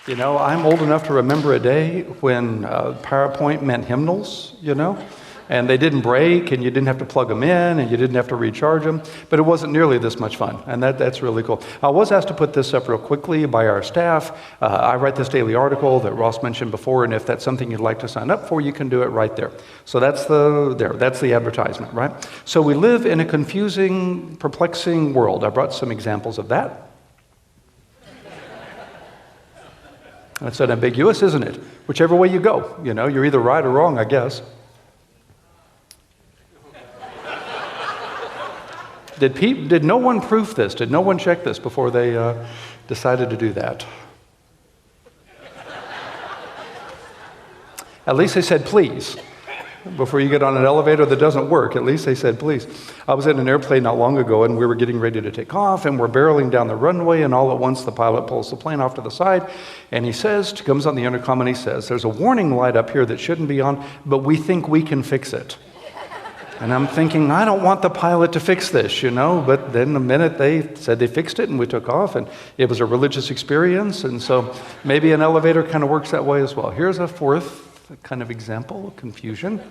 You know, I'm old enough to remember a day when PowerPoint meant hymnals, and they didn't break, and you didn't have to plug them in, and you didn't have to recharge them, but it wasn't nearly this much fun, and that's really cool. I was asked to put this up real quickly by our staff. I write this daily article that Ross mentioned before, and if that's something you'd like to sign up for, you can do it right there. So that's the advertisement, right? So we live in a confusing, perplexing world. I brought some examples of that. That's unambiguous, isn't it? Whichever way you go, you're either right or wrong, I guess. Did no one proof this? Did no one check this before they decided to do that? At least they said please. Before you get on an elevator that doesn't work, at least they said please. I was in an airplane not long ago, and we were getting ready to take off, and we're barreling down the runway, and all at once the pilot pulls the plane off to the side, and he comes on the intercom, and he says, "There's a warning light up here that shouldn't be on, but we think we can fix it." And I'm thinking, I don't want the pilot to fix this, but then the minute they said they fixed it and we took off, and it was a religious experience, and so maybe an elevator kind of works that way as well. Here's a fourth kind of example of confusion.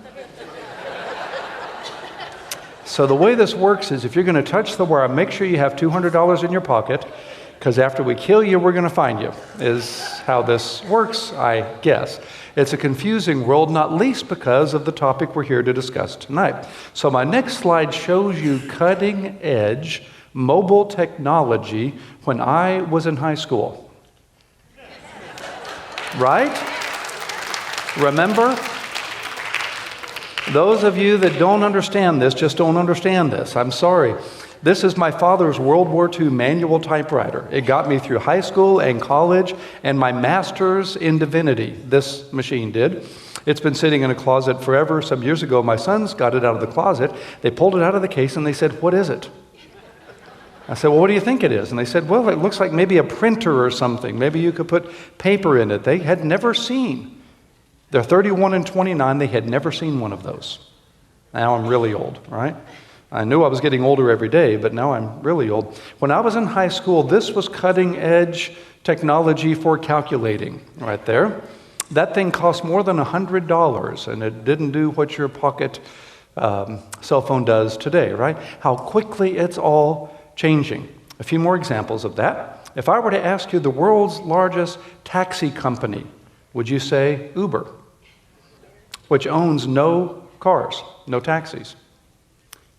So the way this works is if you're going to touch the wire, make sure you have $200 in your pocket, because after we kill you, we're going to find you, is how this works, I guess. It's a confusing world, not least because of the topic we're here to discuss tonight. So my next slide shows you cutting-edge mobile technology when I was in high school. Right? Remember? Those of you that don't understand this just don't understand this. I'm sorry. This is my father's World War II manual typewriter. It got me through high school and college and my master's in divinity. This machine did. It's been sitting in a closet forever. Some years ago, my sons got it out of the closet. They pulled it out of the case and they said, "What is it?" I said, "Well, what do you think it is?" And they said, "Well, it looks like maybe a printer or something. Maybe you could put paper in it." They had never seen. They're 31 and 29. They had never seen one of those. Now I'm really old, right? I knew I was getting older every day, but now I'm really old. When I was in high school, this was cutting-edge technology for calculating right there. That thing cost more than $100, and it didn't do what your pocket cell phone does today, right? How quickly it's all changing. A few more examples of that. If I were to ask you the world's largest taxi company, would you say Uber, which owns no cars, no taxis?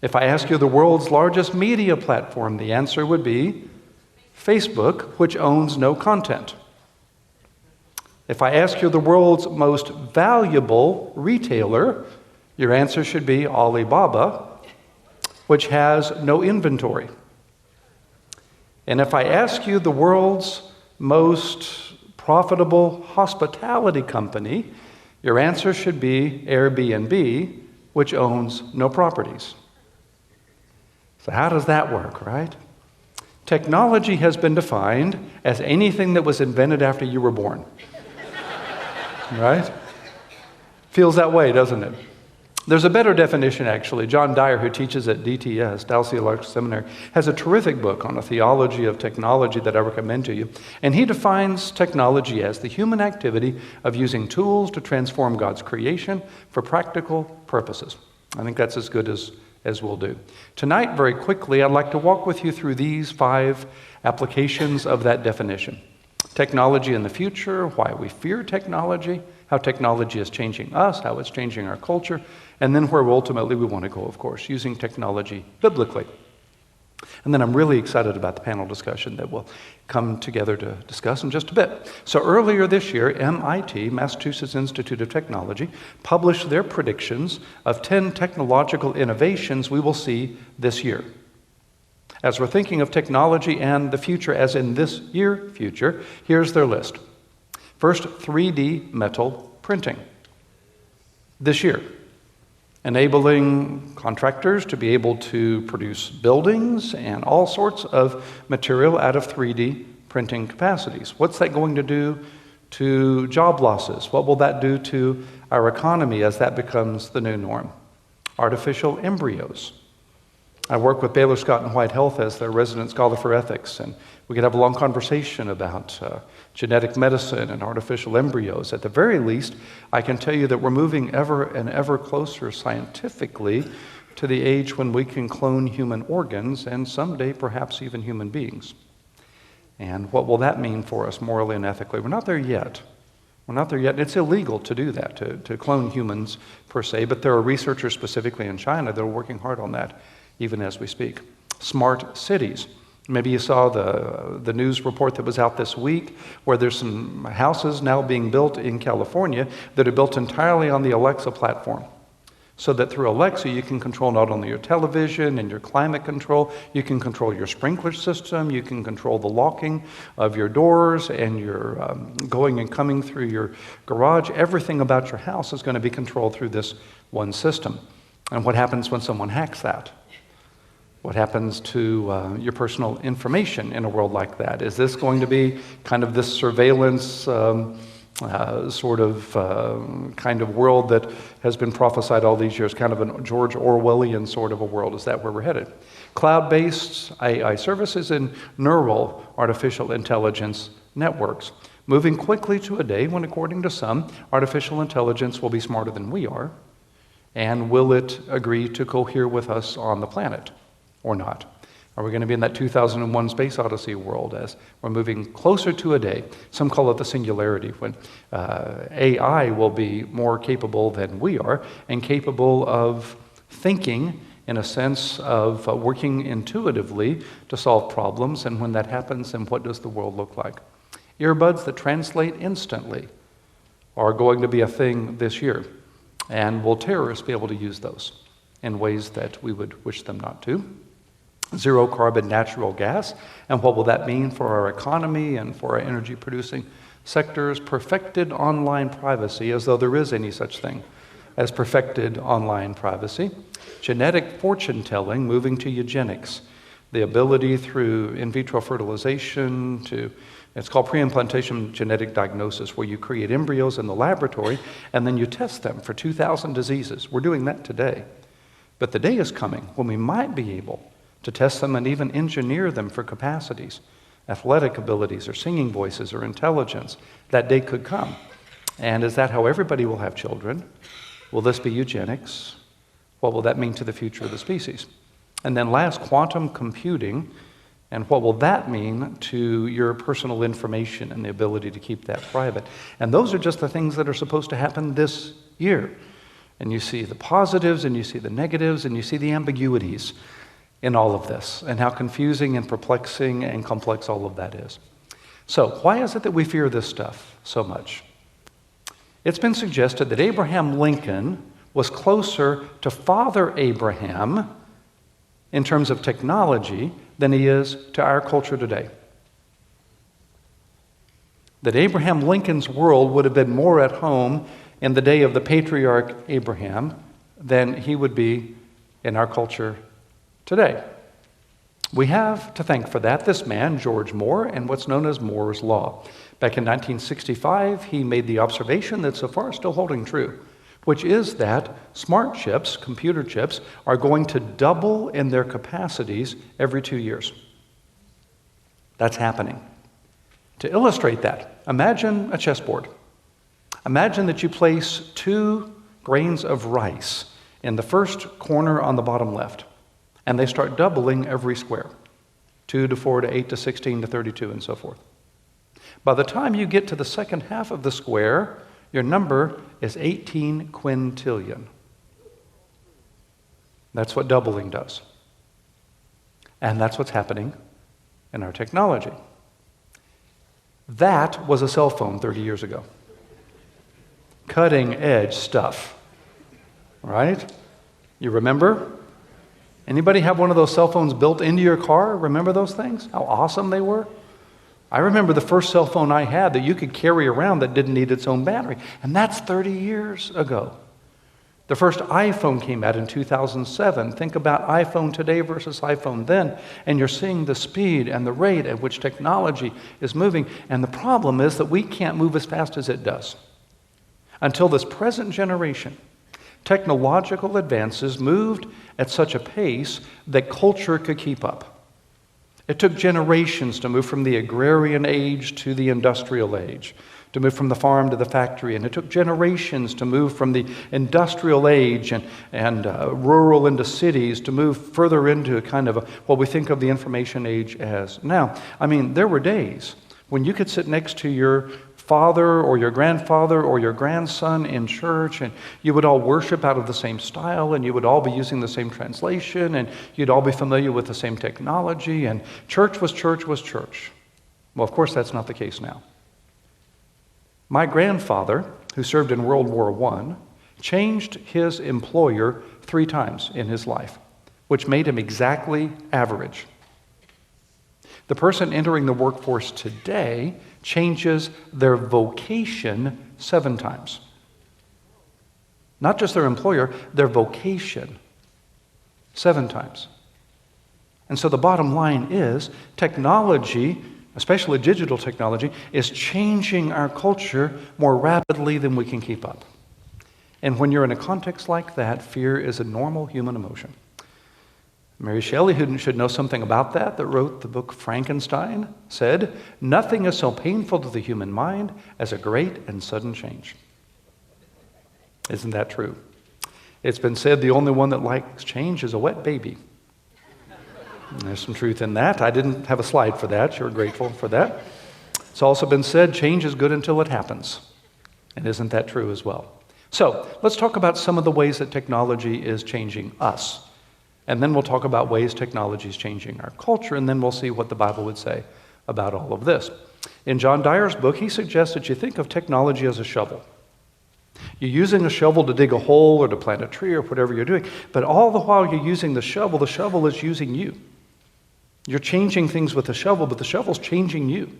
If I ask you the world's largest media platform, the answer would be Facebook, which owns no content. If I ask you the world's most valuable retailer, your answer should be Alibaba, which has no inventory. And if I ask you the world's most profitable hospitality company, your answer should be Airbnb, which owns no properties. So how does that work, right? Technology has been defined as anything that was invented after you were born. Right? Feels that way, doesn't it? There's a better definition, actually. John Dyer, who teaches at DTS, Dallas Theological Seminary, has a terrific book on a theology of technology that I recommend to you. And he defines technology as the human activity of using tools to transform God's creation for practical purposes. I think that's as good as we'll do. Tonight, very quickly, I'd like to walk with you through these 5 applications of that definition. Technology in the future, why we fear technology, how technology is changing us, how it's changing our culture, and then where ultimately we want to go, of course, using technology biblically. And then I'm really excited about the panel discussion that we'll come together to discuss in just a bit. So earlier this year, MIT, Massachusetts Institute of Technology, published their predictions of 10 technological innovations we will see this year. As we're thinking of technology and the future as in this year future, here's their list. First, 3D metal printing. This year, enabling contractors to be able to produce buildings and all sorts of material out of 3D printing capacities. What's that going to do to job losses? What will that do to our economy as that becomes the new norm? Artificial embryos. I work with Baylor Scott and White Health as their resident scholar for ethics, and we could have a long conversation about genetic medicine and artificial embryos. At the very least, I can tell you that we're moving ever and ever closer scientifically to the age when we can clone human organs and someday perhaps even human beings. And what will that mean for us morally and ethically? We're not there yet. We're not there yet. It's illegal to do that, to clone humans per se, but there are researchers specifically in China that are working hard on that even as we speak. Smart cities. Maybe you saw the news report that was out this week where there's some houses now being built in California that are built entirely on the Alexa platform. So that through Alexa you can control not only your television and your climate control, you can control your sprinkler system, you can control the locking of your doors and your going and coming through your garage. Everything about your house is going to be controlled through this one system. And what happens when someone hacks that? What happens to your personal information in a world like that? Is this going to be kind of this surveillance kind of world that has been prophesied all these years, kind of a George Orwellian sort of a world? Is that where we're headed? Cloud-based AI services and neural artificial intelligence networks, moving quickly to a day when, according to some, artificial intelligence will be smarter than we are, and will it agree to cohere with us on the planet? Or not? Are we going to be in that 2001 Space Odyssey world as we're moving closer to a day? Some call it the singularity, when AI will be more capable than we are and capable of thinking in a sense of working intuitively to solve problems. And when that happens, then what does the world look like? Earbuds that translate instantly are going to be a thing this year. And will terrorists be able to use those in ways that we would wish them not to? Zero carbon natural gas, and what will that mean for our economy and for our energy producing sectors? Perfected online privacy, as though there is any such thing as perfected online privacy. Genetic fortune telling moving to eugenics, the ability through in vitro fertilization to, it's called pre-implantation genetic diagnosis, where you create embryos in the laboratory and then you test them for 2,000 diseases. We're doing that today. But the day is coming when we might be able to test them and even engineer them for capacities, athletic abilities, or singing voices, or intelligence. That day could come. And is that how everybody will have children? Will this be eugenics? What will that mean to the future of the species? And then last, quantum computing, and what will that mean to your personal information and the ability to keep that private? And those are just the things that are supposed to happen this year. And you see the positives, and you see the negatives, and you see the ambiguities in all of this, and how confusing and perplexing and complex all of that is. So, why is it that we fear this stuff so much? It's been suggested that Abraham Lincoln was closer to Father Abraham in terms of technology than he is to our culture today. That Abraham Lincoln's world would have been more at home in the day of the patriarch Abraham than he would be in our culture today. We have to thank for that this man, George Moore, and what's known as Moore's Law. Back in 1965, he made the observation that's so far still holding true, which is that smart chips, computer chips, are going to double in their capacities every 2 years. That's happening. To illustrate that, imagine a chessboard. Imagine that you place 2 grains of rice in the first corner on the bottom left, and they start doubling every square, 2 to 4 to 8 to 16 to 32 and so forth. By the time you get to the second half of the square, your number is 18 quintillion. That's what doubling does. And that's what's happening in our technology. That was a cell phone 30 years ago. Cutting edge stuff, right? You remember? Anybody have one of those cell phones built into your car? Remember those things? How awesome they were? I remember the first cell phone I had that you could carry around that didn't need its own battery. And that's 30 years ago. The first iPhone came out in 2007. Think about iPhone today versus iPhone then. And you're seeing the speed and the rate at which technology is moving. And the problem is that we can't move as fast as it does until this present generation Technological advances moved at such a pace that culture could keep up. It took generations to move from the agrarian age to the industrial age, to move from the farm to the factory. And it took generations to move from the industrial age and rural into cities, to move further into kind of what we think of the information age as now. I mean, there were days when you could sit next to your father or your grandfather or your grandson in church, and you would all worship out of the same style, and you would all be using the same translation, and you'd all be familiar with the same technology, and church was church was church. Well, of course, that's not the case now. My grandfather, who served in World War I, changed his employer 3 times in his life, which made him exactly average. The person entering the workforce today changes their vocation 7 times. Not just their employer, their vocation 7 times. And so the bottom line is technology, especially digital technology, is changing our culture more rapidly than we can keep up. And when you're in a context like that, fear is a normal human emotion. Mary Shelley, who should know something about that wrote the book Frankenstein, said, "Nothing is so painful to the human mind as a great and sudden change." Isn't that true? It's been said the only one that likes change is a wet baby. And there's some truth in that. I didn't have a slide for that. You're grateful for that. It's also been said change is good until it happens. And isn't that true as well? So let's talk about some of the ways that technology is changing us. And then we'll talk about ways technology is changing our culture, and then we'll see what the Bible would say about all of this. In John Dyer's book, he suggests that you think of technology as a shovel. You're using a shovel to dig a hole or to plant a tree or whatever you're doing, but all the while you're using the shovel is using you. You're changing things with the shovel, but the shovel's changing you.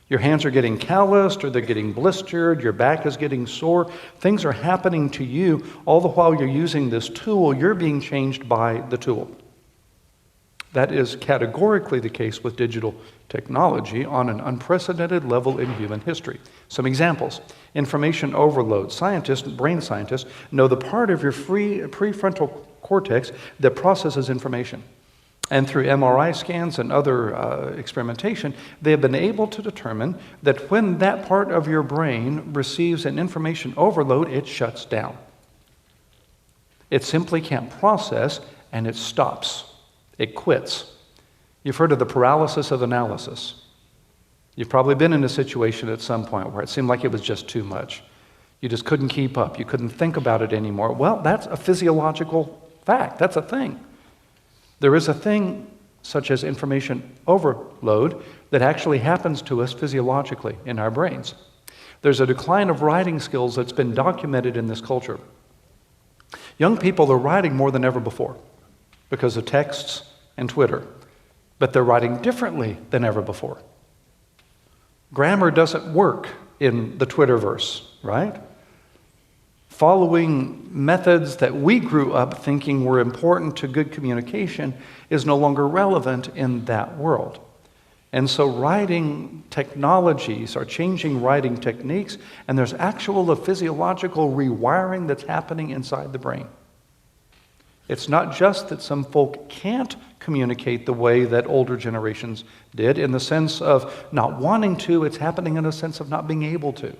Your hands are getting calloused or they're getting blistered, your back is getting sore. Things are happening to you all the while you're using this tool. You're being changed by the tool. That is categorically the case with digital technology on an unprecedented level in human history. Some examples. Information overload. Brain scientists, know the part of your prefrontal cortex that processes information. And through MRI scans and other experimentation, they have been able to determine that when that part of your brain receives an information overload, it shuts down. It simply can't process, and it stops. It quits. You've heard of the paralysis of analysis. You've probably been in a situation at some point where it seemed like it was just too much. You just couldn't keep up. You couldn't think about it anymore. Well, that's a physiological fact. That's a thing. There is a thing such as information overload that actually happens to us physiologically in our brains. There's a decline of writing skills that's been documented in this culture. Young people are writing more than ever before because of texts and Twitter, but they're writing differently than ever before. Grammar doesn't work in the Twitterverse, right? Following methods that we grew up thinking were important to good communication is no longer relevant in that world. And so writing technologies are changing writing techniques, and there's actual physiological rewiring that's happening inside the brain. It's not just that some folk can't communicate the way that older generations did in the sense of not wanting to, it's happening in a sense of not being able to,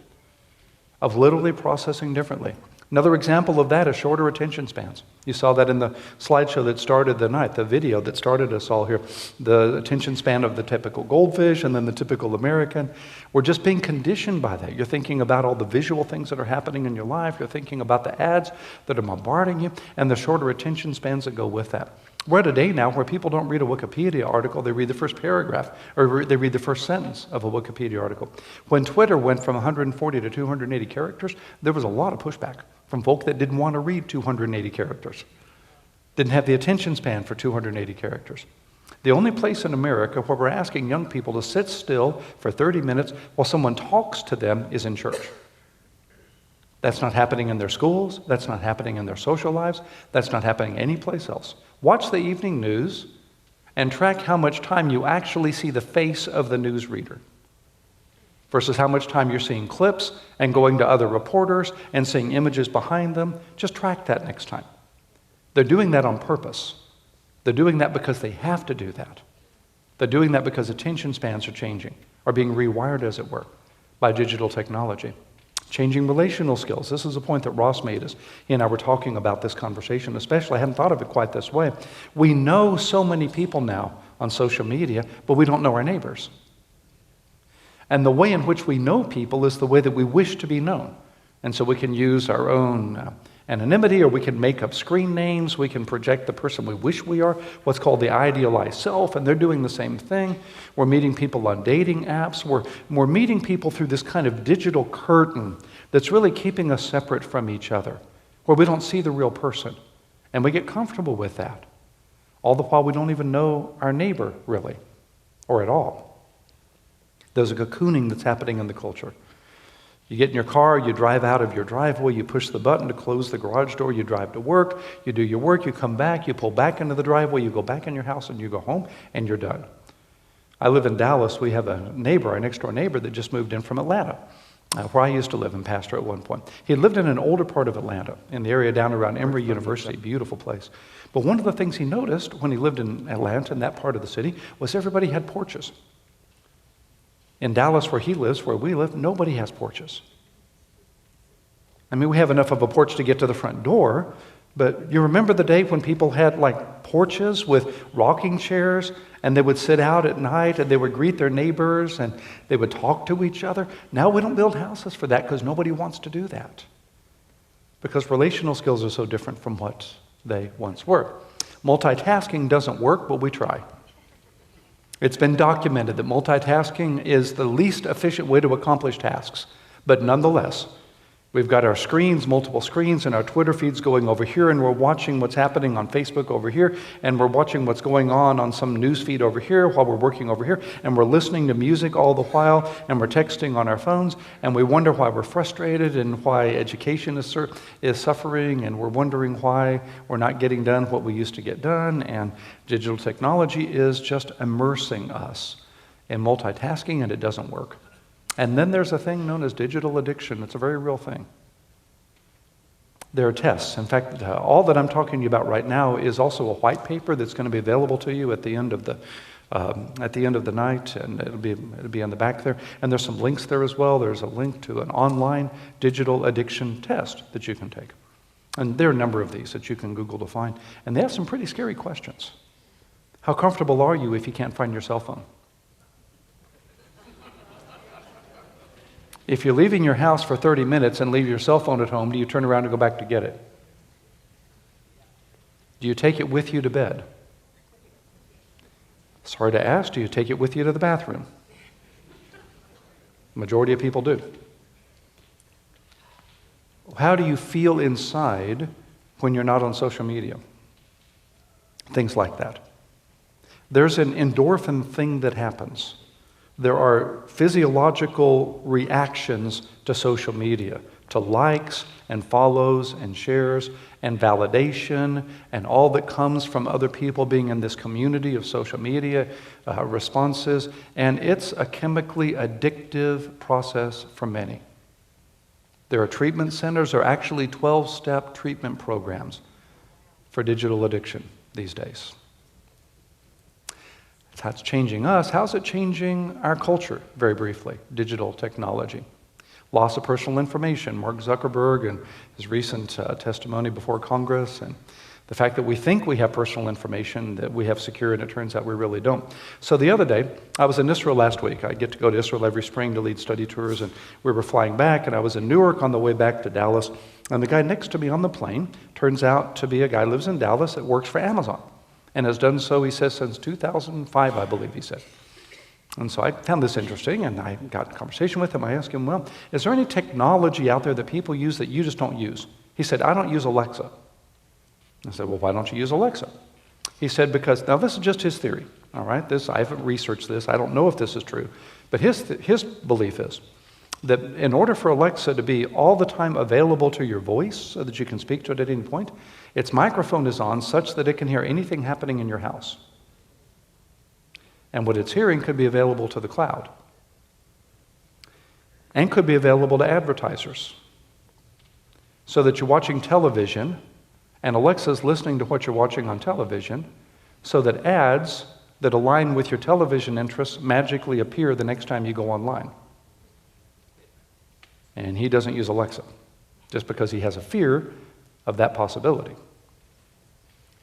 of literally processing differently. Another example of that is shorter attention spans. You saw that in the slideshow that started the night, the video that started us all here. The attention span of the typical goldfish and then the typical American. We're just being conditioned by that. You're thinking about all the visual things that are happening in your life. You're thinking about the ads that are bombarding you and the shorter attention spans that go with that. We're at a day now where people don't read a Wikipedia article, they read the first paragraph, or they read the first sentence of a Wikipedia article. When Twitter went from 140 to 280 characters, there was a lot of pushback from folk that didn't want to read 280 characters, didn't have the attention span for 280 characters. The only place in America where we're asking young people to sit still for 30 minutes while someone talks to them is in church. That's not happening in their schools. That's not happening in their social lives. That's not happening anyplace else. Watch the evening news and track how much time you actually see the face of the newsreader versus how much time you're seeing clips and going to other reporters and seeing images behind them. Just track that next time. They're doing that on purpose. They're doing that because they have to do that. They're doing that because attention spans are changing, or being rewired, as it were, by digital technology. Changing relational skills. This is a point that Ross made as he and I were talking about this conversation, especially. I hadn't thought of it quite this way. We know so many people now on social media, but we don't know our neighbors. And the way in which we know people is the way that we wish to be known. And so we can use our own anonymity, or we can make up screen names. We can project the person we wish we are, what's called the idealized self, and they're doing the same thing. We're meeting people on dating apps. We're meeting people through this kind of digital curtain that's really keeping us separate from each other, where we don't see the real person. And we get comfortable with that. All the while we don't even know our neighbor, really, or at all. There's a cocooning that's happening in the culture. You get in your car, you drive out of your driveway, you push the button to close the garage door, you drive to work, you do your work, you come back, you pull back into the driveway, you go back in your house, and you go home, and you're done. I live in Dallas. We have a neighbor, our next door neighbor, that just moved in from Atlanta, where I used to live and pastor at one point. He lived in an older part of Atlanta, in the area down around Emory University, beautiful place. But one of the things he noticed when he lived in Atlanta, in that part of the city, was everybody had porches. In Dallas, where he lives, where we live, nobody has porches. I mean, we have enough of a porch to get to the front door, but you remember the day when people had like porches with rocking chairs, and they would sit out at night and they would greet their neighbors and they would talk to each other? Now we don't build houses for that because nobody wants to do that. Because relational skills are so different from what they once were. Multitasking doesn't work, but we try. It's been documented that multitasking is the least efficient way to accomplish tasks. But nonetheless, we've got our screens, multiple screens, and our Twitter feeds going over here, and we're watching what's happening on Facebook over here, and we're watching what's going on some news feed over here while we're working over here, and we're listening to music all the while, and we're texting on our phones, and we wonder why we're frustrated and why education is suffering, and we're wondering why we're not getting done what we used to get done, and digital technology is just immersing us in multitasking, and it doesn't work. And then there's a thing known as digital addiction. It's a very real thing. There are tests. In fact, all that I'm talking to you about right now is also a white paper that's going to be available to you at the end of the night, and it'll be on the back there. And there's some links there as well. There's a link to an online digital addiction test that you can take. And there are a number of these that you can Google to find. And they have some pretty scary questions. How comfortable are you if you can't find your cell phone? If you're leaving your house for 30 minutes and leave your cell phone at home, do you turn around and go back to get it? Do you take it with you to bed? Sorry to ask, do you take it with you to the bathroom? The majority of people do. How do you feel inside when you're not on social media? Things like that. There's an endorphin thing that happens. There are physiological reactions to social media, to likes and follows and shares and validation and all that comes from other people being in this community of social media responses. And it's a chemically addictive process for many. There are treatment centers, or actually 12-step treatment programs for digital addiction these days. That's how it's changing us. How's it changing our culture? Very briefly, digital technology. Loss of personal information. Mark Zuckerberg and his recent testimony before Congress, and the fact that we think we have personal information that we have secure, and it turns out we really don't. So the other day, I was in Israel last week. I get to go to Israel every spring to lead study tours, and we were flying back, and I was in Newark on the way back to Dallas, and the guy next to me on the plane turns out to be a guy who lives in Dallas that works for Amazon. And has done so, he says, since 2005, I believe he said. And so I found this interesting, and I got in conversation with him. I asked him, well, is there any technology out there that people use that you just don't use? He said, I don't use Alexa. I said, well, why don't you use Alexa? He said, because, now this is just his theory, all right? I haven't researched this. I don't know if this is true. But his belief is that in order for Alexa to be all the time available to your voice so that you can speak to it at any point, its microphone is on such that it can hear anything happening in your house. And what it's hearing could be available to the cloud. and could be available to advertisers. So that you're watching television, and Alexa's listening to what you're watching on television, so that ads that align with your television interests magically appear the next time you go online. And he doesn't use Alexa, just because he has a fear of that possibility.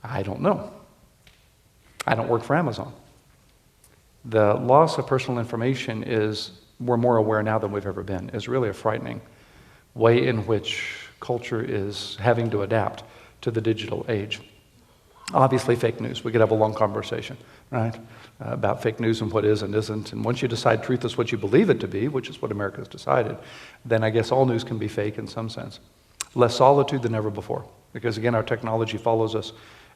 I don't know. I don't work for Amazon. The loss of personal information is, we're more aware now than we've ever been, is really a frightening way in which culture is having to adapt to the digital age. Obviously, fake news. We could have a long conversation, right, about fake news and what is and isn't. And once you decide truth is what you believe it to be, which is what America's decided, then I guess all news can be fake in some sense. Less solitude than ever before, because again, our technology follows us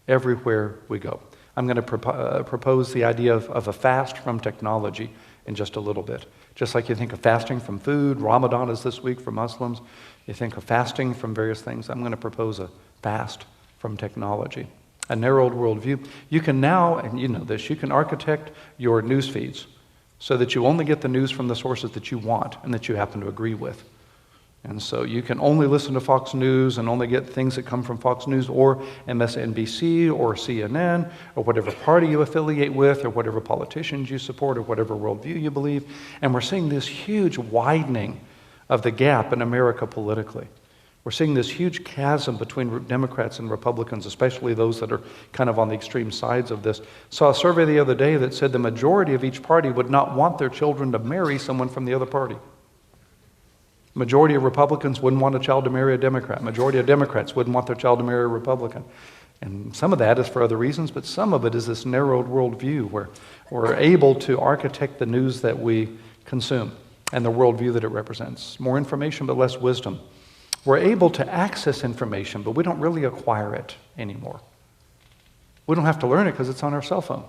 everywhere we go. I'm going to propose the idea of a fast from technology in just a little bit. Just like you think of fasting from food, Ramadan is this week for Muslims, you think of fasting from various things, I'm going to propose a fast from technology. A narrowed worldview. You can now, and you know this, you can architect your news feeds so that you only get the news from the sources that you want and that you happen to agree with. And so you can only listen to Fox News and only get things that come from Fox News or MSNBC or CNN or whatever party you affiliate with or whatever politicians you support or whatever worldview you believe. And we're seeing this huge widening of the gap in America politically. We're seeing this huge chasm between Democrats and Republicans, especially those that are kind of on the extreme sides of this. Saw a survey the other day that said the majority of each party would not want their children to marry someone from the other party. Majority of Republicans wouldn't want a child to marry a Democrat. Majority of Democrats wouldn't want their child to marry a Republican. And some of that is for other reasons, but some of it is this narrowed worldview where we're able to architect the news that we consume and the worldview that it represents. More information, but less wisdom. We're able to access information, but we don't really acquire it anymore. We don't have to learn it because it's on our cell phone.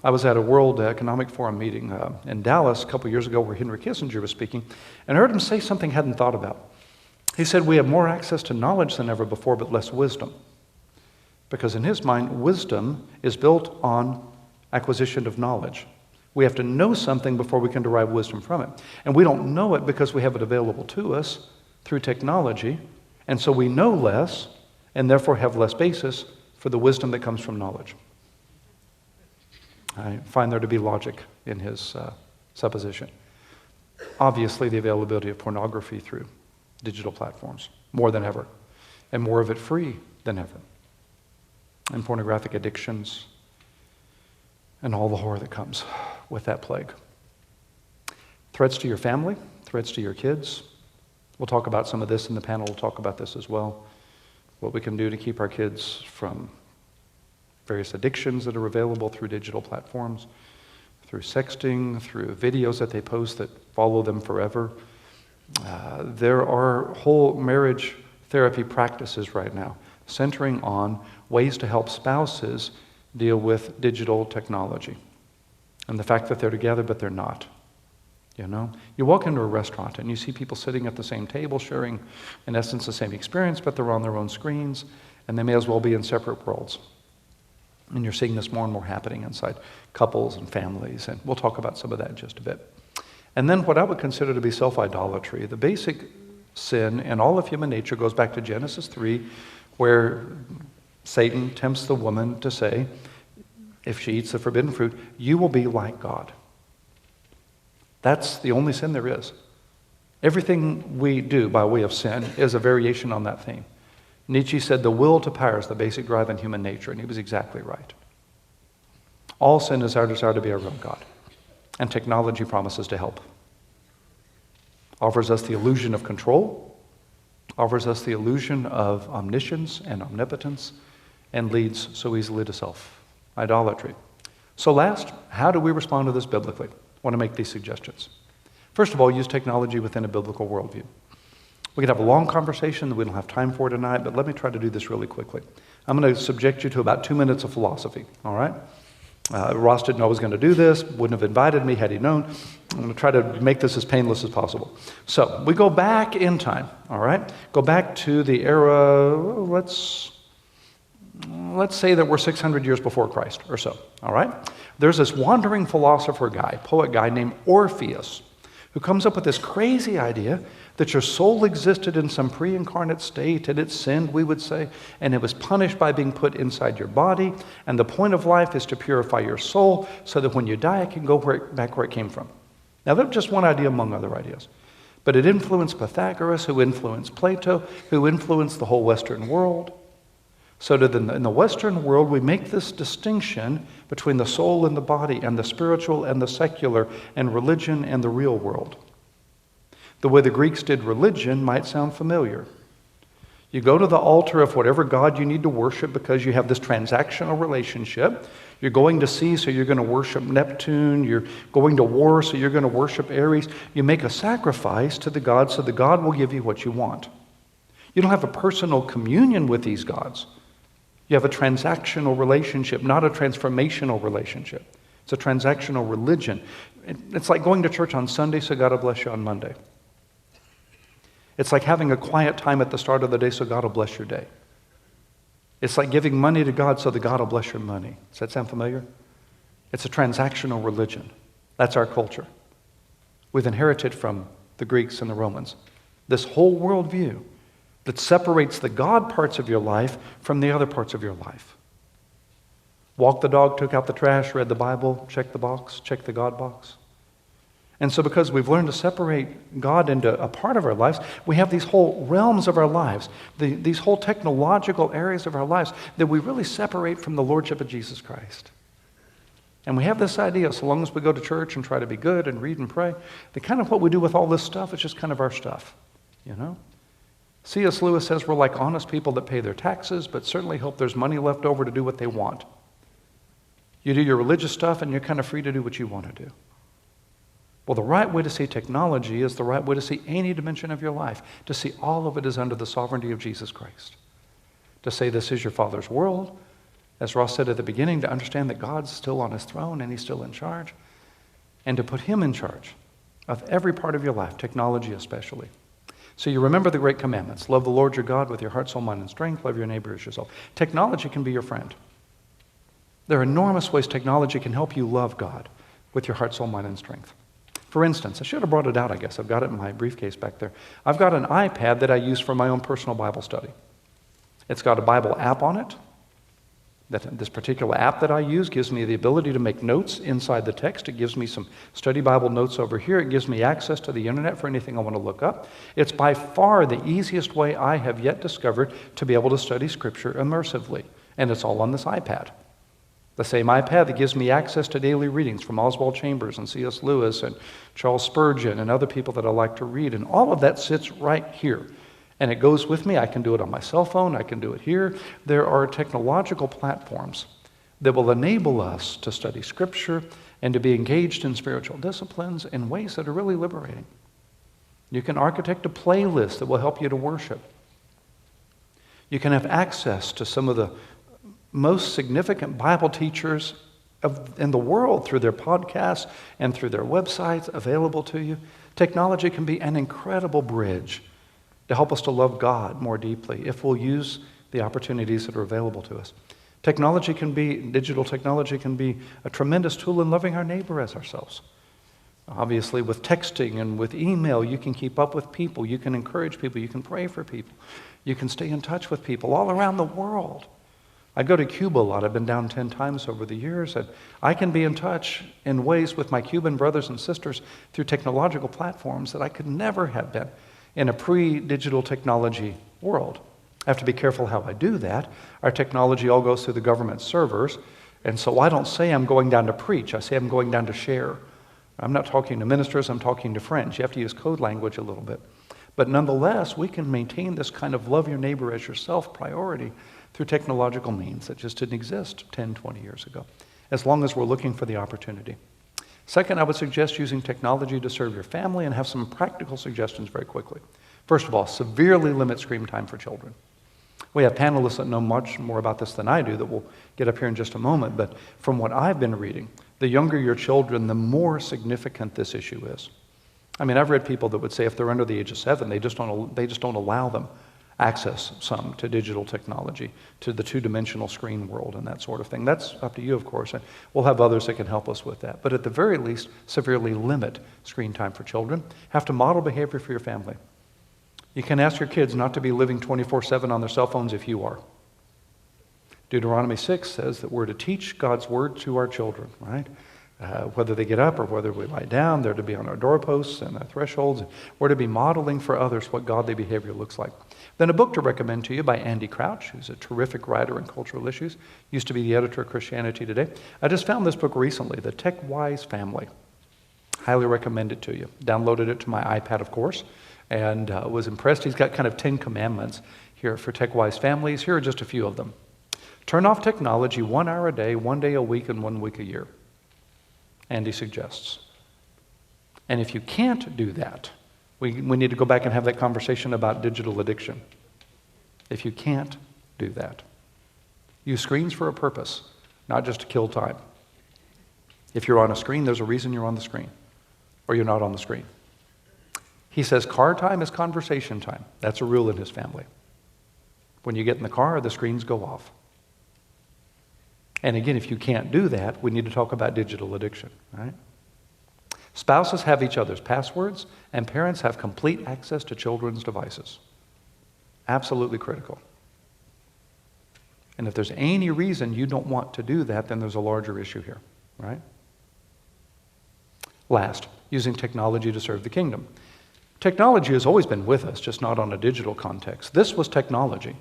I was at a World Economic Forum meeting in Dallas a couple years ago where Henry Kissinger was speaking, and I heard him say something I hadn't thought about. He said, we have more access to knowledge than ever before, but less wisdom. Because in his mind, wisdom is built on acquisition of knowledge. We have to know something before we can derive wisdom from it. And we don't know it because we have it available to us through technology, and so we know less, and therefore have less basis for the wisdom that comes from knowledge. I find there to be logic in his supposition. Obviously, the availability of pornography through digital platforms, more than ever, and more of it free than ever. And pornographic addictions, and all the horror that comes with that plague. Threats to your family, threats to your kids. We'll talk about some of this in the panel. We'll talk about this as well. What we can do to keep our kids from various addictions that are available through digital platforms, through sexting, through videos that they post that follow them forever. There are whole marriage therapy practices right now centering on ways to help spouses deal with digital technology and the fact that they're together but they're not. You know, you walk into a restaurant and you see people sitting at the same table sharing, in essence, the same experience, but they're on their own screens, and they may as well be in separate worlds. And you're seeing this more and more happening inside couples and families, and we'll talk about some of that in just a bit. And then what I would consider to be self-idolatry. The basic sin in all of human nature goes back to Genesis 3, where Satan tempts the woman to say, if she eats the forbidden fruit, you will be like God. That's the only sin there is. Everything we do by way of sin is a variation on that theme. Nietzsche said the will to power is the basic drive in human nature, and he was exactly right. All sin is our desire to be our own God, and technology promises to help. Offers us the illusion of control, offers us the illusion of omniscience and omnipotence, and leads so easily to self-idolatry. So last, how do we respond to this biblically? I want to make these suggestions. First of all, use technology within a biblical worldview. We could have a long conversation that we don't have time for tonight, but let me try to do this really quickly. I'm going to subject you to about 2 minutes of philosophy, all right? Ross didn't know I was going to do this, wouldn't have invited me had he known. I'm going to try to make this as painless as possible. So we go back in time, all right? Go back to the era, let's say that we're 600 years before Christ or so, all right? There's this wandering philosopher guy, poet guy named Orpheus, who comes up with this crazy idea that your soul existed in some pre-incarnate state and it sinned, we would say, and it was punished by being put inside your body, and the point of life is to purify your soul so that when you die it can go back where it came from. Now that's just one idea among other ideas. But it influenced Pythagoras, who influenced Plato, who influenced the whole Western world. So that in the Western world, we make this distinction between the soul and the body, and the spiritual and the secular, and religion and the real world. The way the Greeks did religion might sound familiar. You go to the altar of whatever god you need to worship because you have this transactional relationship. You're going to sea, so you're going to worship Neptune. You're going to war, so you're going to worship Ares. You make a sacrifice to the god, so the god will give you what you want. You don't have a personal communion with these gods. You have a transactional relationship, not a transformational relationship. It's a transactional religion. It's like going to church on Sunday, so God will bless you on Monday. It's like having a quiet time at the start of the day, so God will bless your day. It's like giving money to God, so that God will bless your money. Does that sound familiar? It's a transactional religion. That's our culture. We've inherited from the Greeks and the Romans this whole worldview that separates the God parts of your life from the other parts of your life. Walked the dog, took out the trash, read the Bible, checked the box, checked the God box. And so because we've learned to separate God into a part of our lives, we have these whole realms of our lives, these whole technological areas of our lives that we really separate from the Lordship of Jesus Christ. And we have this idea, so long as we go to church and try to be good and read and pray, that kind of what we do with all this stuff is just kind of our stuff, you know? C.S. Lewis says we're like honest people that pay their taxes, but certainly hope there's money left over to do what they want. You do your religious stuff, and you're kind of free to do what you want to do. Well, the right way to see technology is the right way to see any dimension of your life, to see all of it as under the sovereignty of Jesus Christ. To say this is your Father's world, as Ross said at the beginning, to understand that God's still on his throne and he's still in charge, and to put him in charge of every part of your life, technology especially. So you remember the great commandments. Love the Lord your God with your heart, soul, mind, and strength. Love your neighbor as yourself. Technology can be your friend. There are enormous ways technology can help you love God with your heart, soul, mind, and strength. For instance, I should have brought it out, I guess. I've got it in my briefcase back there. I've got an iPad that I use for my own personal Bible study. It's got a Bible app on it. This particular app that I use gives me the ability to make notes inside the text. It gives me some study Bible notes over here. It gives me access to the internet for anything I want to look up. It's by far the easiest way I have yet discovered to be able to study Scripture immersively. And it's all on this iPad. The same iPad that gives me access to daily readings from Oswald Chambers and C.S. Lewis and Charles Spurgeon and other people that I like to read. And all of that sits right here. And it goes with me. I can do it on my cell phone. I can do it here. There are technological platforms that will enable us to study Scripture and to be engaged in spiritual disciplines in ways that are really liberating. You can architect a playlist that will help you to worship. You can have access to some of the most significant Bible teachers in the world through their podcasts and through their websites available to you. Technology can be an incredible bridge to help us to love God more deeply if we'll use the opportunities that are available to us. Digital technology can be a tremendous tool in loving our neighbor as ourselves. Obviously, with texting and with email, you can keep up with people, you can encourage people, you can pray for people, you can stay in touch with people all around the world. I go to Cuba a lot. I've been down 10 times over the years, and I can be in touch in ways with my Cuban brothers and sisters through technological platforms that I could never have been in a pre-digital technology world. I have to be careful how I do that. Our technology all goes through the government servers, and so I don't say I'm going down to preach. I say I'm going down to share. I'm not talking to ministers, I'm talking to friends. You have to use code language a little bit. But nonetheless, we can maintain this kind of love your neighbor as yourself priority through technological means that just didn't exist 10, 20 years ago, as long as we're looking for the opportunity. Second, I would suggest using technology to serve your family and have some practical suggestions very quickly. First of all, severely limit screen time for children. We have panelists that know much more about this than I do that we'll get up here in just a moment, but from what I've been reading, the younger your children, the more significant this issue is. I mean, I've read people that would say if they're under the age of 7, they just don't allow them access some to digital technology, to the two-dimensional screen world and that sort of thing. That's up to you, of course, and we'll have others that can help us with that. But at the very least, severely limit screen time for children. Have to model behavior for your family. You can ask your kids not to be living 24/7 on their cell phones if you are. Deuteronomy 6 says that we're to teach God's word to our children, right? Whether they get up or whether we lie down, they're to be on our doorposts and our thresholds. We're to be modeling for others what godly behavior looks like. Then a book to recommend to you by Andy Crouch, who's a terrific writer in cultural issues, used to be the editor of Christianity Today. I just found this book recently, The Tech-Wise Family. Highly recommend it to you. Downloaded it to my iPad, of course, and was impressed. He's got kind of 10 commandments here for tech-wise families. Here are just a few of them. Turn off technology 1 hour a day, 1 day a week, and 1 week a year, Andy suggests. And if you can't do that, we need to go back and have that conversation about digital addiction. If you can't do that, use screens for a purpose, not just to kill time. If you're on a screen, there's a reason you're on the screen, or you're not on the screen. He says car time is conversation time. That's a rule in his family. When you get in the car, the screens go off. And again, if you can't do that, we need to talk about digital addiction, right? Spouses have each other's passwords, and parents have complete access to children's devices. Absolutely critical. And if there's any reason you don't want to do that, then there's a larger issue here, right? Last, using technology to serve the kingdom. Technology has always been with us, just not on a digital context. This was technology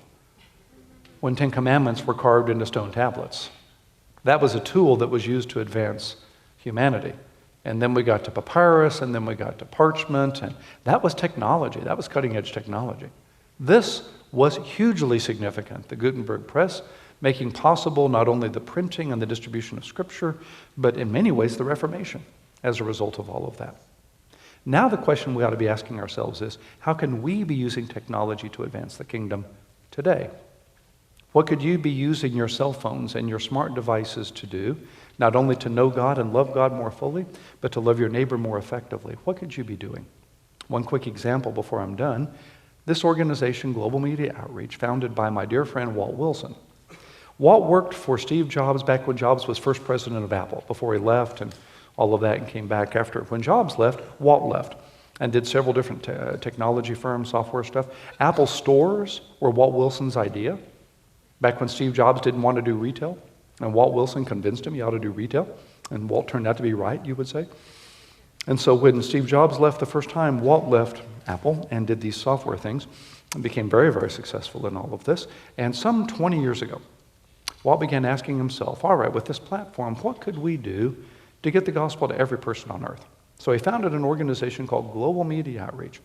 when 10 Commandments were carved into stone tablets. That was a tool that was used to advance humanity. And then we got to papyrus, and then we got to parchment, and that was technology. That was cutting-edge technology. This was hugely significant, the Gutenberg press, making possible not only the printing and the distribution of Scripture, but in many ways the Reformation as a result of all of that. Now the question we ought to be asking ourselves is, how can we be using technology to advance the kingdom today? What could you be using your cell phones and your smart devices to do, not only to know God and love God more fully, but to love your neighbor more effectively? What could you be doing? One quick example before I'm done. This organization, Global Media Outreach, founded by my dear friend Walt Wilson. Walt worked for Steve Jobs back when Jobs was first president of Apple, before he left and all of that, and came back after. When Jobs left, Walt left and did several different technology firms, software stuff. Apple stores were Walt Wilson's idea. Back when Steve Jobs didn't want to do retail, and Walt Wilson convinced him he ought to do retail, and Walt turned out to be right, you would say. And so when Steve Jobs left the first time, Walt left Apple and did these software things and became very, very successful in all of this. And some 20 years ago, Walt began asking himself, all right, with this platform, what could we do to get the gospel to every person on earth? So he founded an organization called Global Media Outreach.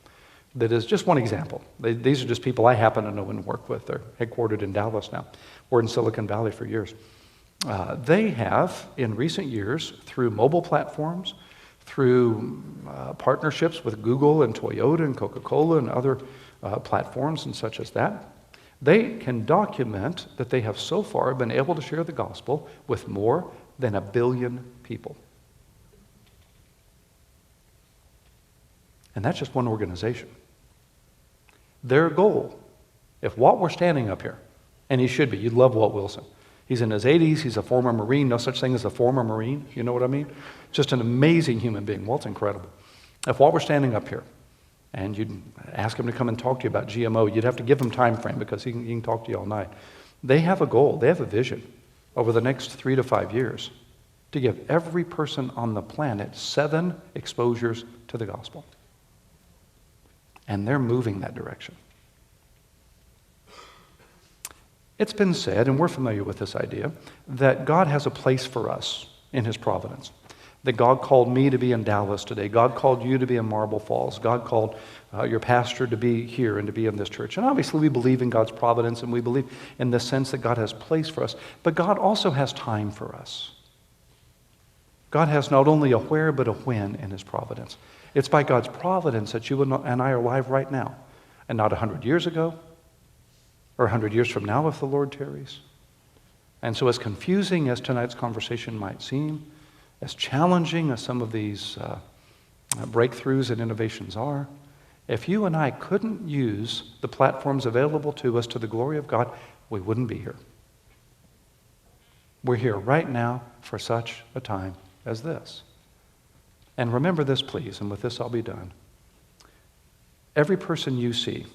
That is just one example. These are just people I happen to know and work with. They're headquartered in Dallas now. We're in Silicon Valley for years. They have, in recent years, through mobile platforms, through partnerships with Google and Toyota and Coca-Cola and other platforms and such as that, they can document that they have so far been able to share the gospel with more than 1 billion people. And that's just one organization. Their goal, if Walt were standing up here, and he should be, you'd love Walt Wilson. He's in his 80s, he's a former Marine, no such thing as a former Marine, you know what I mean? Just an amazing human being. Walt's incredible. If Walt were standing up here, and you'd ask him to come and talk to you about GMO, you'd have to give him time frame because he can talk to you all night. They have a goal, they have a vision over the next 3 to 5 years to give every person on the planet 7 exposures to the gospel. And they're moving that direction. It's been said, and we're familiar with this idea, that God has a place for us in His providence. That God called me to be in Dallas today. God called you to be in Marble Falls. God called your pastor to be here and to be in this church. And obviously we believe in God's providence, and we believe in the sense that God has place for us. But God also has time for us. God has not only a where, but a when in His providence. It's by God's providence that you and I are alive right now, and not 100 years ago, or 100 years from now if the Lord tarries. And so as confusing as tonight's conversation might seem, as challenging as some of these breakthroughs and innovations are, If you and I couldn't use the platforms available to us to the glory of God, we wouldn't be here. We're here right now for such a time as this. And remember this, please, and with this I'll be done. Every person you see,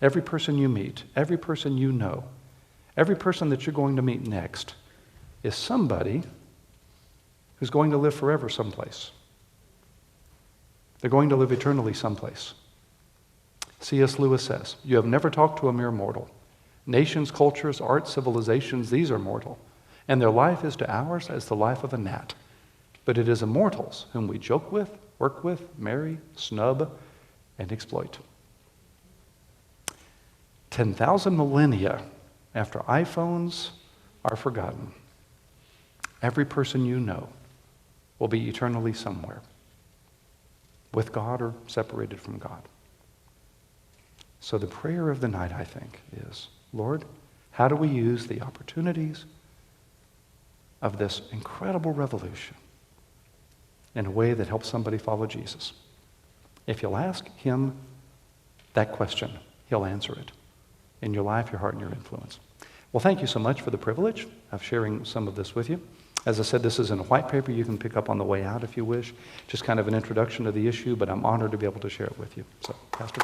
every person you meet, every person you know, every person that you're going to meet next is somebody who's going to live forever someplace. They're going to live eternally someplace. C.S. Lewis says, "You have never talked to a mere mortal. Nations, cultures, arts, civilizations, these are mortal. And their life is to ours as the life of a gnat. But it is immortals whom we joke with, work with, marry, snub, and exploit." 10,000 millennia after iPhones are forgotten, every person you know will be eternally somewhere, with God or separated from God. So the prayer of the night, I think, is, Lord, how do we use the opportunities of this incredible revolution in a way that helps somebody follow Jesus? If you'll ask him that question, he'll answer it in your life, your heart, and your influence. Well, thank you so much for the privilege of sharing some of this with you. As I said, this is in a white paper you can pick up on the way out if you wish. Just kind of an introduction to the issue, but I'm honored to be able to share it with you. So, Pastor.